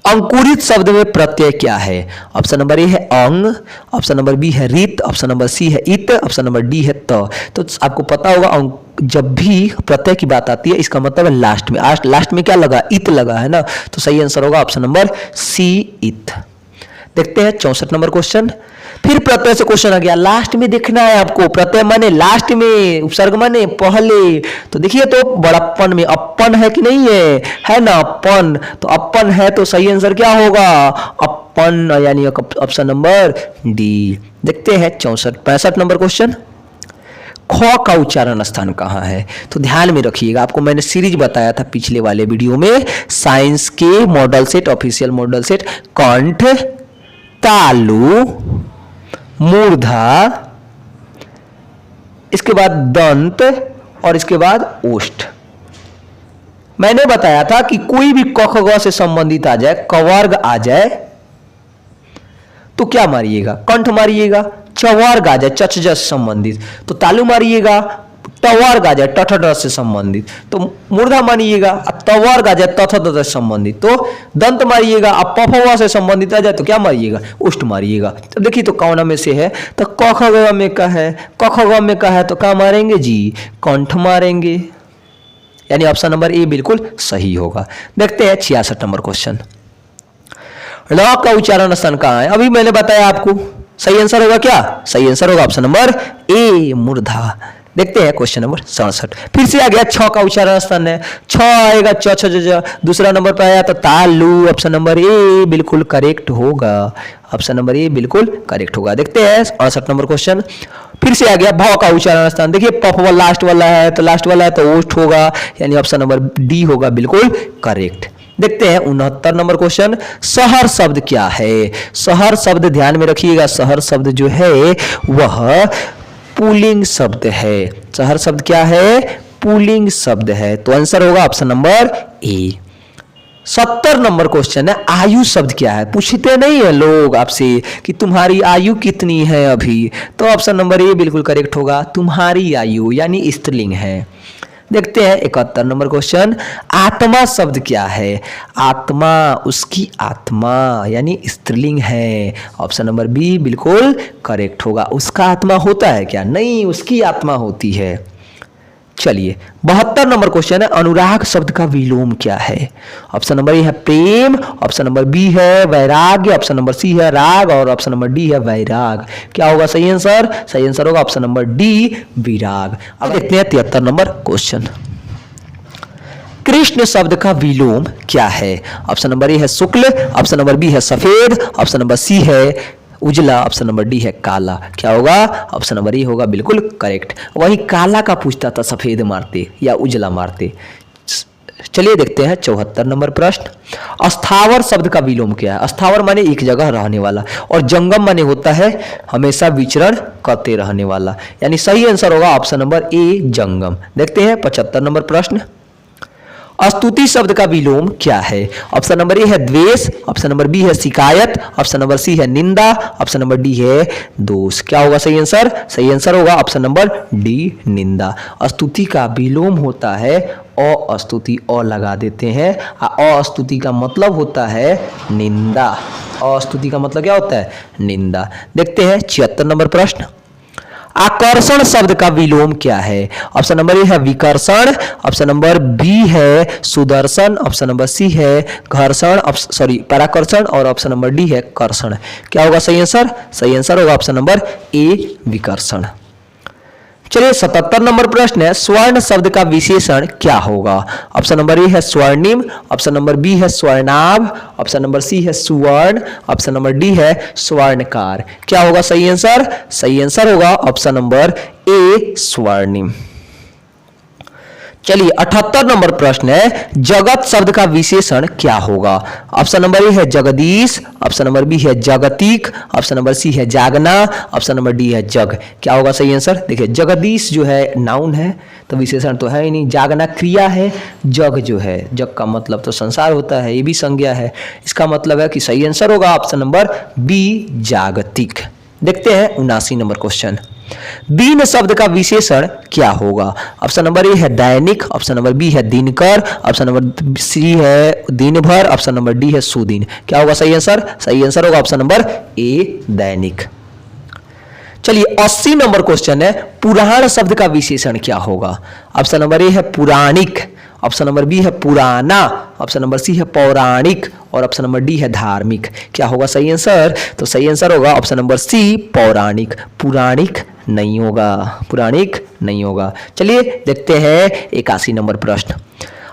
अंकुरित शब्द में प्रत्यय क्या है? ऑप्शन नंबर ए है अंग, ऑप्शन नंबर बी है रित, ऑप्शन नंबर सी है इत, ऑप्शन नंबर डी है त। तो आपको पता होगा जब भी प्रत्यय की बात आती है इसका मतलब है लास्ट में। लास्ट में क्या लगा? इत लगा है ना, तो सही आंसर होगा ऑप्शन नंबर सी इत। देखते हैं 64 नंबर क्वेश्चन। फिर प्रत्यय से क्वेश्चन आ गया, लास्ट में देखना है आपको। प्रत्यय माने लास्ट में, उपसर्ग माने पहले। तो देखिए तो बड़प्पन में अपन है कि नहीं है ना अपन। तो अपन है तो सही आंसर क्या होगा? अपन, यानी ऑप्शन नंबर डी। देखते हैं 65 नंबर क्वेश्चन। ख का उच्चारण स्थान कहाँ है? तो ध्यान में रखिएगा, आपको मैंने सीरीज बताया था पिछले वाले वीडियो में, साइंस के model set, official model set, कंठ, तालु, मूर्धा, इसके बाद दंत और इसके बाद ओष्ठ। मैंने बताया था कि कोई भी क ख ग से संबंधित आ जाए, कवर्ग आ जाए तो क्या मारिएगा? कंठ मारिएगा। चवर्ग आ जाए चच जस संबंधित तो तालु मारिएगा। टवर्ग आ जाए टठ ड से संबंधित तो मूर्धा मानिएगा। तवर्ग आ जाए तथ द से संबंधित तो दंत मारिएगा। अब पफवा से संबंधित आ जाए तो क्या मारिएगा? उष्ट मारिएगा। तो देखिए तो कौन में से है? तो क ख ग में का है, क ख ग में का है तो क्या मारेंगे जी? कंठ मारेंगे, यानी ऑप्शन नंबर ए बिल्कुल सही होगा। देखते हैं 66 नंबर क्वेश्चन। ल का उच्चारण स्थान कहाँ है? अभी मैंने बताया आपको, सही आंसर होगा क्या? सही आंसर होगा ऑप्शन नंबर ए मूर्धा। देखते हैं क्वेश्चन नंबर 67। फिर से आ गया छ का उच्चारण स्थान है, छ आएगा च छ ज। दूसरा नंबर पर आया तो तालु, ऑप्शन नंबर ए बिल्कुल करेक्ट होगा। ऑप्शन नंबर ए बिल्कुल करेक्ट होगा। देखते हैं 68 नंबर क्वेश्चन। फिर से आ गया भ का उच्चारण स्थान। देखिए पफ वाला लास्ट वाला है तो लास्ट वाला है तो ओष्ठ होगा, यानी ऑप्शन नंबर डी होगा बिल्कुल करेक्ट। देखते हैं 69 नंबर क्वेश्चन। शहर शब्द क्या है? शहर शब्द ध्यान में रखिएगा, शहर शब्द जो है वह पुल्लिंग शब्द है। शहर शब्द क्या है? पुल्लिंग शब्द है। तो आंसर होगा ऑप्शन नंबर ए। 70 नंबर क्वेश्चन है, आयु शब्द क्या है? पूछते नहीं है लोग आपसे कि तुम्हारी आयु कितनी है अभी, तो ऑप्शन नंबर ए बिल्कुल करेक्ट होगा। तुम्हारी आयु यानी स्त्रीलिंग है। देखते हैं 71 नंबर क्वेश्चन। आत्मा शब्द क्या है? आत्मा, उसकी आत्मा यानी स्त्रीलिंग है। ऑप्शन नंबर बी बिल्कुल करेक्ट होगा। उसका आत्मा होता है क्या? नहीं, उसकी आत्मा होती है। चलिए 72 नंबर क्वेश्चन है, अनुराग शब्द का विलोम क्या है? ऑप्शन नंबर ए है प्रेम, ऑप्शन नंबर बी है वैराग्य, ऑप्शन नंबर सी है राग और ऑप्शन नंबर डी है वैराग। क्या होगा सही आंसर? सही आंसर होगा ऑप्शन नंबर डी विराग। अब देखते हैं 73 नंबर क्वेश्चन। कृष्ण शब्द का विलोम क्या है? ऑप्शन नंबर ए है शुक्ल, ऑप्शन नंबर बी है सफेद, ऑप्शन नंबर सी है उजला, ऑप्शन नंबर डी है काला। क्या होगा? ऑप्शन नंबर ए होगा बिल्कुल करेक्ट। वही काला का पूछता था सफेद मारते या उजला मारते। चलिए देखते हैं 74 नंबर प्रश्न। अस्थावर शब्द का विलोम क्या है? अस्थावर माने एक जगह रहने वाला और जंगम माने होता है हमेशा विचरण करते रहने वाला, यानी सही आंसर होगा ऑप्शन नंबर ए जंगम। देखते हैं 75 नंबर प्रश्न। स्तुति शब्द का विलोम क्या है? ऑप्शन नंबर ए है द्वेष, ऑप्शन नंबर बी है शिकायत, ऑप्शन नंबर सी है निंदा, ऑप्शन नंबर डी है दोष। क्या होगा सही आंसर? सही आंसर होगा ऑप्शन नंबर डी निंदा। स्तुति का विलोम होता है अस्तुति, अ लगा देते हैं। अस्तुति का मतलब होता है निंदा। अस्तुति का मतलब क्या होता है? निंदा। देखते हैं 76 नंबर प्रश्न। आकर्षण शब्द का विलोम क्या है? ऑप्शन नंबर ए है विकर्षण, ऑप्शन नंबर बी है सुदर्शन, ऑप्शन नंबर सी है घर्षण, पराकर्षण और ऑप्शन नंबर डी है कर्षण। क्या होगा सही आंसर? सही आंसर होगा ऑप्शन नंबर ए विकर्षण। चलिए 77 नंबर प्रश्न है, स्वर्ण शब्द का विशेषण क्या होगा? ऑप्शन नंबर ए है स्वर्णिम, ऑप्शन नंबर बी है स्वर्णाभ, ऑप्शन नंबर सी है सुवर्ण, ऑप्शन नंबर डी है स्वर्णकार। क्या होगा सही आंसर? सही आंसर होगा ऑप्शन नंबर ए स्वर्णिम। चलिए 78 नंबर प्रश्न है, जगत शब्द का विशेषण क्या होगा? ऑप्शन नंबर ए है जगदीश, ऑप्शन नंबर बी है जागतिक, ऑप्शन नंबर सी है जागना, ऑप्शन नंबर डी है जग। क्या होगा सही आंसर? देखिए जगदीश जो है नाउन है तो विशेषण तो है ही नहीं, जागना क्रिया है, जग जो है, जग का मतलब तो संसार होता है, ये भी संज्ञा है। इसका मतलब है कि सही आंसर होगा ऑप्शन नंबर बी जागतिक। देखते हैं 79 नंबर क्वेश्चन। दिन शब्द का विशेषण क्या होगा? ऑप्शन नंबर ए है दैनिक, ऑप्शन नंबर बी है दिनकर, ऑप्शन नंबर सी है दिन भर, ऑप्शन नंबर डी है सुदिन। क्या होगा सही आंसर? सही आंसर होगा ऑप्शन नंबर ए दैनिक। चलिए 80 नंबर क्वेश्चन है, पुराण शब्द का विशेषण क्या होगा? ऑप्शन नंबर ए है पुराणिक, ऑप्शन नंबर बी है पुराना, ऑप्शन नंबर सी है पौराणिक और ऑप्शन नंबर डी है धार्मिक। क्या होगा सही आंसर? तो सही आंसर होगा ऑप्शन नंबर सी पौराणिक। पुराणिक नहीं होगा, पुराणिक नहीं होगा। चलिए देखते हैं 81 नंबर प्रश्न।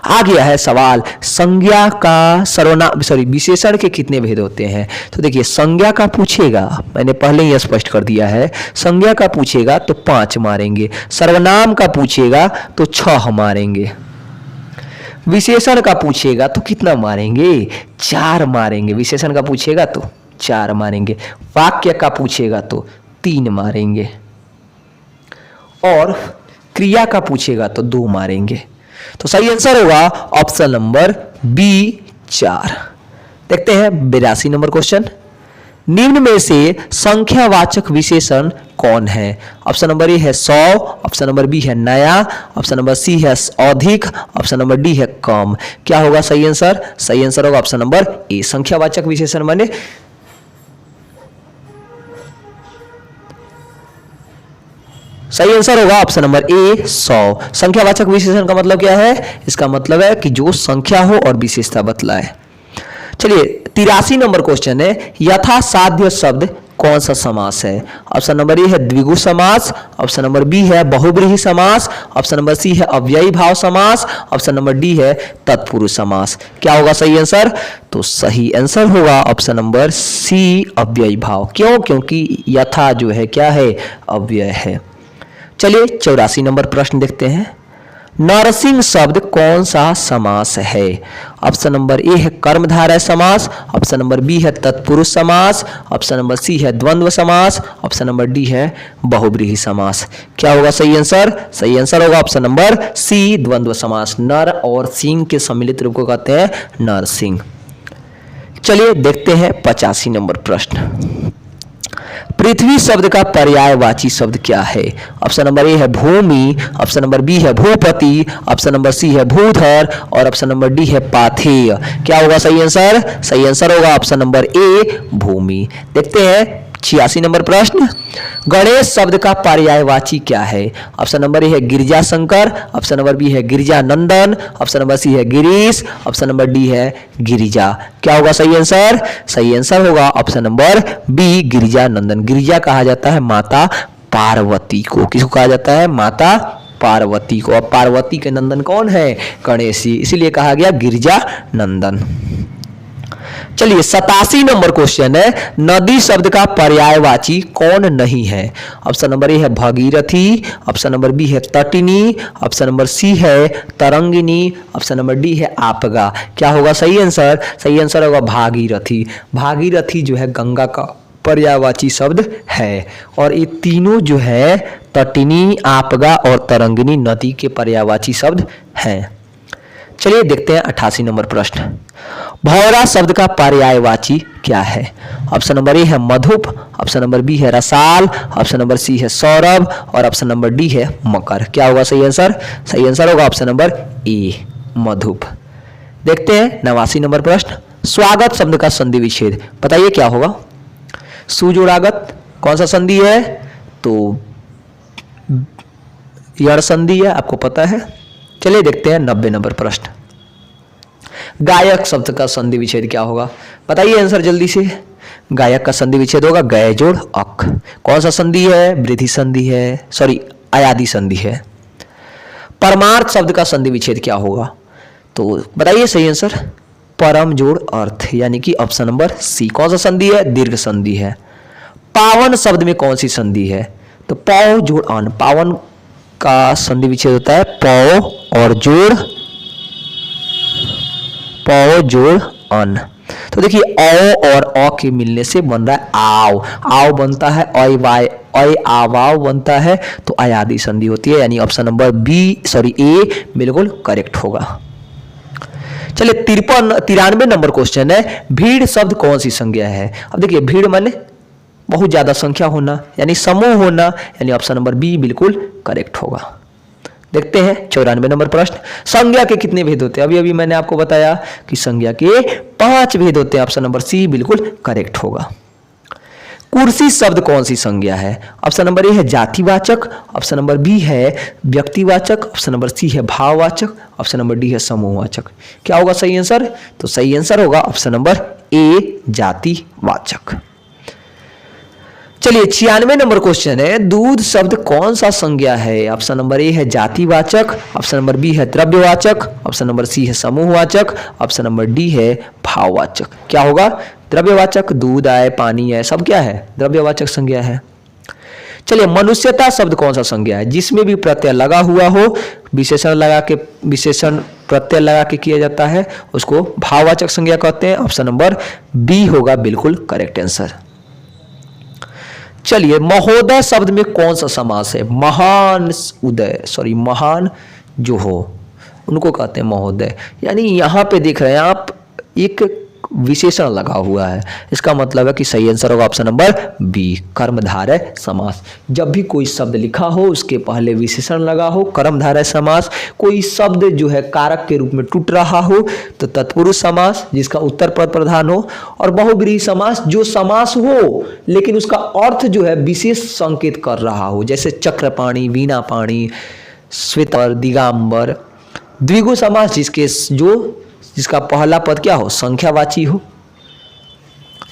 आ गया है सवाल, संज्ञा का सर्वनाम विशेषण के कितने भेद होते हैं? तो देखिए संज्ञा का पूछेगा, मैंने पहले ही स्पष्ट कर दिया है, संज्ञा का पूछेगा तो 5 मारेंगे, सर्वनाम का पूछेगा तो 6 मारेंगे, विशेषण का पूछेगा तो कितना मारेंगे? 4 मारेंगे। विशेषण का पूछेगा तो 4 मारेंगे, वाक्य का पूछेगा तो 3 मारेंगे और क्रिया का पूछेगा तो 2 मारेंगे। तो सही आंसर होगा ऑप्शन नंबर बी 4। देखते हैं 82 नंबर क्वेश्चन। निम्न में से संख्यावाचक विशेषण कौन है? ऑप्शन नंबर ए है 100, ऑप्शन नंबर बी है नया, ऑप्शन नंबर सी है अधिक, ऑप्शन नंबर डी है कम। क्या होगा सही आंसर? सही आंसर होगा ऑप्शन नंबर ए। संख्यावाचक विशेषण माने सही आंसर होगा ऑप्शन नंबर ए 100। संख्यावाचक विशेषण का मतलब क्या है? इसका मतलब है कि जो संख्या हो और विशेषता बतलाए। चलिए 83 नंबर क्वेश्चन है, यथासाध्य शब्द कौन सा समास है? ऑप्शन नंबर ए है द्विगु समास, ऑप्शन नंबर बी है बहुब्रीहि समास, ऑप्शन नंबर सी है अव्ययी भाव समास, ऑप्शन नंबर डी है तत्पुरुष समास। क्या होगा सही आंसर? तो सही आंसर होगा ऑप्शन नंबर सी अव्ययी भाव। क्यों? क्योंकि यथा जो है क्या है? अव्यय है। चलिए 84 नंबर प्रश्न देखते हैं। नरसिंह शब्द कौन सा समास है? ऑप्शन नंबर ए है कर्मधारय समास, ऑप्शन नंबर बी है तत्पुरुष समास, ऑप्शन नंबर सी है द्वंद्व समास, ऑप्शन नंबर डी है बहुब्रीहि समास। क्या होगा सही आंसर? सही आंसर होगा ऑप्शन नंबर सी द्वंद्व समास। नर और सिंह के सम्मिलित रूप को कहते हैं नरसिंह। चलिए देखते हैं 85 नंबर प्रश्न। पृथ्वी शब्द का पर्यायवाची शब्द क्या है? ऑप्शन नंबर ए है भूमि, ऑप्शन नंबर बी है भूपति, ऑप्शन नंबर सी है भूधर और ऑप्शन नंबर डी है पाथेय। क्या होगा सही आंसर? सही आंसर होगा ऑप्शन नंबर ए भूमि। देखते हैं 86 नंबर प्रश्न। गणेश शब्द का पर्यायवाची क्या है? ऑप्शन नंबर ए है Girija Shankar, option number B है Girija Nandan, option number C है गिरीश, ऑप्शन नंबर डी है गिरिजा। क्या होगा सही आंसर? सही आंसर होगा ऑप्शन नंबर बी गिरिजा नंदन। गिरिजा कहा जाता है माता पार्वती को। किसको कहा जाता है? माता पार्वती को। और पार्वती के नंदन कौन है? गणेश जी, इसीलिए कहा गया गिरिजा नंदन। चलिए 87 नंबर क्वेश्चन है, नदी शब्द का पर्यायवाची कौन नहीं है? ऑप्शन नंबर ए है भगीरथी, ऑप्शन नंबर बी है तटिनी, ऑप्शन नंबर सी है तरंगिनी, ऑप्शन नंबर डी है आपगा। क्या होगा सही आंसर? सही आंसर होगा भागीरथी। भागीरथी जो है गंगा का पर्यायवाची शब्द है और ये तीनों जो है तटिनी, आपगा और तरंगिनी नदी के पर्यायवाची शब्द हैं। चलिए देखते हैं 88 नंबर प्रश्न। भौरा शब्द का पर्यायवाची क्या है? ऑप्शन नंबर ए है मधुप, ऑप्शन नंबर बी है रसाल, ऑप्शन नंबर सी है सौरभ और ऑप्शन नंबर डी है मकर। क्या होगा सही आंसर? सही आंसर होगा ऑप्शन नंबर ए मधुप। देखते हैं 89 नंबर प्रश्न। स्वागत शब्द का संधि विच्छेद बताइए क्या होगा? सुजोड़ागत कौन सा संधि है? तो यण संधि है, आपको पता है। चलिए देखते हैं 90 नंबर प्रश्न। गायक शब्द का संधि विच्छेद क्या होगा? बताइए आंसर जल्दी से। गायक का संधि विच्छेद होगा गय जोड़ अक। कौन सा संधि है? वृद्धि संधि है, सॉरी अयादि संधि है। परमार्थ शब्द का संधि विच्छेद क्या होगा? तो बताइए सही आंसर। परम जोड़ अर्थ, यानी कि ऑप्शन नंबर सी। कौन सा संधि है? दीर्घ संधि है। पावन शब्द में कौन सी संधि है? तो पौ जोड़ अन। पावन का संधि विच्छेद होता है पौ और जोड़, पौ जोड़ अन। तो देखिए औ और अ के मिलने से बन रहा है आव। आव बनता है अय आवाव बनता है, तो अयादि संधि होती है, यानी ऑप्शन नंबर ए बिल्कुल करेक्ट होगा। चलिए 93 नंबर क्वेश्चन है, भीड़ शब्द कौन सी संज्ञा है? अब देखिए भीड़ माने बहुत ज्यादा संख्या होना यानी समूह होना, यानी ऑप्शन नंबर बी बिल्कुल करेक्ट होगा। देखते हैं 94 नंबर प्रश्न, संज्ञा के कितने भेद होते हैं? अभी अभी मैंने आपको बताया कि संज्ञा के 5 भेद होते हैं। ऑप्शन नंबर सी बिल्कुल करेक्ट होगा। कुर्सी शब्द कौन सी संज्ञा है? ऑप्शन नंबर ए है जातिवाचक, ऑप्शन नंबर बी है व्यक्तिवाचक, ऑप्शन नंबर सी है भाववाचक, ऑप्शन नंबर डी है समूहवाचक। क्या होगा सही आंसर? तो सही आंसर होगा ऑप्शन नंबर ए जातिवाचक। चलिए 96 नंबर क्वेश्चन है, दूध शब्द कौन सा संज्ञा है? ऑप्शन नंबर ए है जातिवाचक, ऑप्शन नंबर बी है द्रव्यवाचक, ऑप्शन नंबर सी है समूहवाचक, ऑप्शन नंबर डी है भाववाचक। क्या होगा? द्रव्यवाचक, दूध आए, पानी है, सब क्या है? द्रव्यवाचक संज्ञा है। चलिए मनुष्यता शब्द कौन सा संज्ञा है? जिसमें भी प्रत्यय लगा हुआ हो, विशेषण प्रत्यय लगा के किया जाता है, उसको भाववाचक संज्ञा कहते हैं। ऑप्शन नंबर बी होगा बिल्कुल करेक्ट आंसर। चलिए महोदय शब्द में कौन सा समास है? महान महान जो हो उनको कहते हैं महोदय। यानी यहां पे देख रहे हैं आप एक विशेषण लगा हुआ है, इसका मतलब है कि सही आंसर होगा ऑप्शन नंबर बी कर्मधारय समास। जब भी कोई शब्द लिखा हो उसके पहले विशेषण लगा हो, कर्मधारय समास। कोई शब्द जो है कारक के रूप में टूट रहा हो तो तत्पुरुष समास जिसका उत्तर पद प्रधान हो, और बहुब्रीहि समास जो समास हो लेकिन उसका अर्थ जो है विशेष संकेत कर रहा हो, जैसे चक्रपाणी, वीणापाणी, श्वेतर, दिगंबर। द्विगु समास जिसका पहला पद क्या हो? संख्यावाची हो।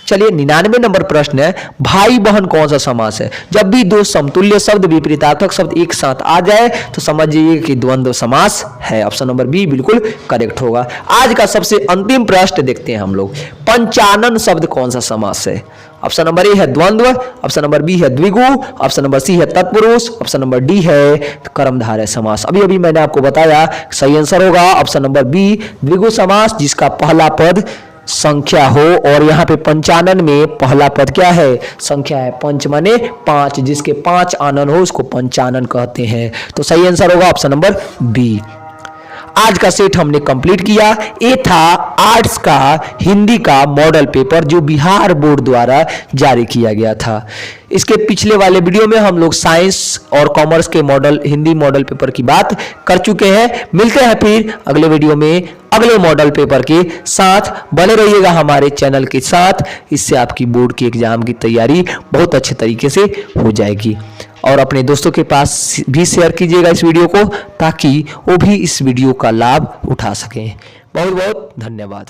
चलिए 99 नंबर प्रश्न है, भाई बहन कौन सा समास है? जब भी दो समतुल्य शब्द विपरीतार्थक शब्द एक साथ आ जाए तो समझिए कि द्वंद्व समास है। ऑप्शन नंबर बी बिल्कुल करेक्ट होगा। आज का सबसे अंतिम प्रश्न देखते हैं हम लोग, पंचानन शब्द कौन सा समास है? ऑप्शन नंबर ए है द्वंद्व, ऑप्शन नंबर बी है द्विगु, ऑप्शन नंबर सी है तत्पुरुष, ऑप्शन नंबर डी है कर्मधारय समास। अभी अभी मैंने आपको बताया सही आंसर होगा ऑप्शन नंबर बी द्विगु समास जिसका पहला पद संख्या हो, और यहाँ पे पंचानन में पहला पद क्या है? संख्या है। पंच माने 5, जिसके 5 आनन हो उसको पंचानन कहते हैं। तो सही आंसर होगा ऑप्शन नंबर बी। आज का सेट हमने कंप्लीट किया। ये था आर्ट्स का हिंदी का मॉडल पेपर जो बिहार बोर्ड द्वारा जारी किया गया था। इसके पिछले वाले वीडियो में हम लोग साइंस और कॉमर्स के मॉडल हिंदी मॉडल पेपर की बात कर चुके हैं। मिलते हैं फिर अगले वीडियो में अगले मॉडल पेपर के साथ। बने रहिएगा हमारे चैनल के साथ, इससे आपकी बोर्ड की एग्जाम की तैयारी बहुत अच्छे तरीके से हो जाएगी। और अपने दोस्तों के पास भी शेयर कीजिएगा इस वीडियो को, ताकि वो भी इस वीडियो का लाभ उठा सकें। बहुत बहुत धन्यवाद।